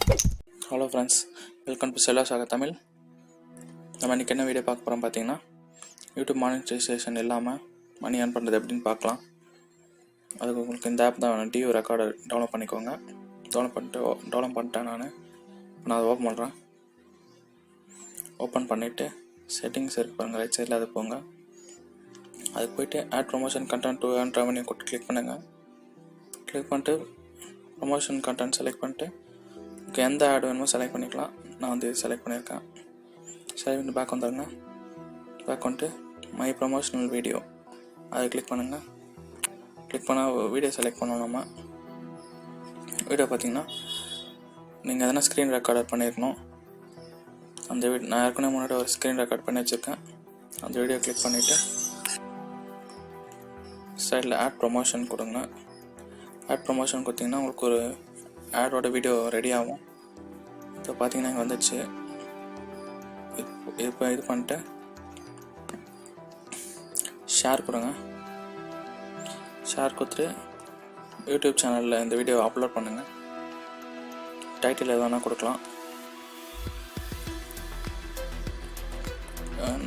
Hello friends, welcome to செல்லா சாகா தமிழ். நம்ம இன்றைக்கி என்ன வீடியோ பார்க்க போகிறோம் பார்த்தீங்கன்னா, யூடியூப் மானிட்டைசேஷன் இல்லாமல் மணி ஏர்ன் பண்ணுறது எப்படின்னு பார்க்கலாம். அதுக்கு உங்களுக்கு இந்த ஆப் தான் டியூ ரெக்கார்டர் டவுன்லோட் பண்ணிக்கோங்க. டவுன்லோட் பண்ணிட்டேன் நான் அதை ஓப்பன் பண்ணுறேன். ஓப்பன் பண்ணிவிட்டு செட்டிங்ஸ் இருக்கு பாருங்கள், ரைட் சைடில் அது போங்க. அதுக்கு போய்ட்டு ad promotion content to earn revenue click பண்ணுங்கள். கிளிக் பண்ணிட்டு ப்ரொமோஷன் கண்டென்ட் செலக்ட் பண்ணிட்டு உங்களுக்கு எந்த ஆட் வேணுமோ செலக்ட் பண்ணிக்கலாம். நான் வந்து செலக்ட் பண்ணியிருக்கேன். செலக்ட் பண்ணி பேக் வந்துடுங்க. பேக் வந்துட்டு மை ப்ரொமோஷனல் வீடியோ அதை கிளிக் பண்ணுங்கள். கிளிக் பண்ணால் வீடியோ செலக்ட் பண்ணோம். நம்ம வீடியோ பார்த்தீங்கன்னா நீங்கள் எதனா ஸ்க்ரீன் ரெக்கார்டர் பண்ணியிருக்கணும். அந்த நான் ஏற்கனவே முன்னாடி ஒரு ஸ்க்ரீன் ரெக்கார்ட் பண்ணி வச்சுருக்கேன். அந்த வீடியோ கிளிக் பண்ணிவிட்டு சைடில் ஆட் ப்ரொமோஷன் கொடுங்க. ஆட் ப்ரொமோஷன் கொடுத்தீங்கன்னா உங்களுக்கு ஒரு ஆடோட வீடியோ ரெடி ஆகும். இப்போ பார்த்தீங்கன்னா இங்கே வந்துடுச்சு. இப்போ இது பண்ணிட்டு ஷேர் கொடுங்க. ஷேர் கொடுத்துட்டு யூடியூப் சேனலில் இந்த வீடியோவை அப்லோட் பண்ணுங்கள். டைட்டில் எது வேணால் கொடுக்கலாம்.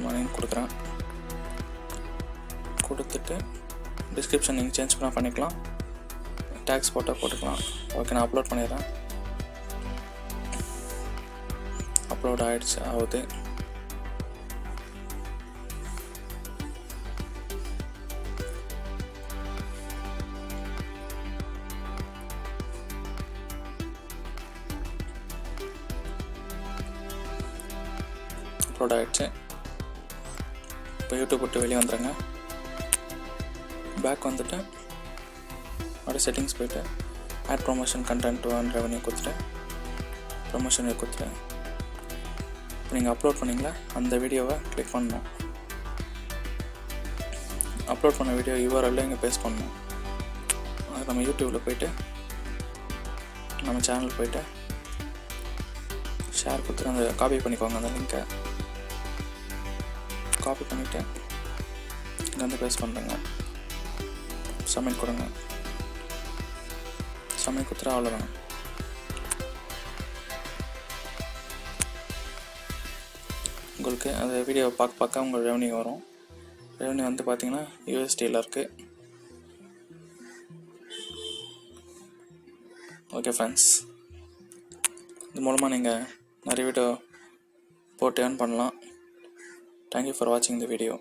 மணின்னு கொடுக்குறேன். கொடுத்துட்டு டிஸ்கிரிப்ஷன் நீங்கள் சேஞ்ச் பண்ணிக்கலாம். டேக்ஸ் போட்டுக்கலாம். ஓகே, நான் அப்லோட் பண்ணிடுறேன். அப்லோட் ஆகுது. அப்லோட் ஆகிடுச்சு. இப்போ யூடியூப் விட்டு வெளியே வந்துடுங்க. பேக் வந்துட்டு அப்படியே செட்டிங்ஸ் போய்ட்டு ad promotion content to earn revenue கொடுத்துட்டு ப்ரொமோஷன் கொடுத்துட்டு இப்போ நீங்கள் அப்லோட் பண்ணிங்களா அந்த வீடியோவை கிளிக் பண்ணணும். அப்லோட் பண்ண வீடியோ யூஆர்எல்ல இங்கே பேஸ்ட் பண்ணணும். அது நம்ம யூடியூப்பில் போய்ட்டு நம்ம சேனல் போய்ட்டு ஷேர் கொடுத்துட்டு அந்த காப்பி பண்ணிக்கோங்க. அந்த லிங்கை காப்பி பண்ணிவிட்டு இங்கே வந்து பேஸ்ட் பண்ணுறேங்க. சப்மிட் கொடுங்க. சப்மிட் கொடுத்துட்டு அவ்வளோதான். உங்களுக்கு அந்த வீடியோவை பார்க்க உங்களுக்கு ரெவன்யூ வரும். ரெவன்யூ வந்து பார்த்தீங்கன்னா யூஎஸ்டியில் இருக்குது. ஓகே ஃப்ரெண்ட்ஸ், இது மூலமாக நீங்கள் நிறைய வீடியோ போட்டு ஏர்ன் பண்ணலாம். தேங்க்யூ ஃபார் வாட்சிங் த வீடியோ.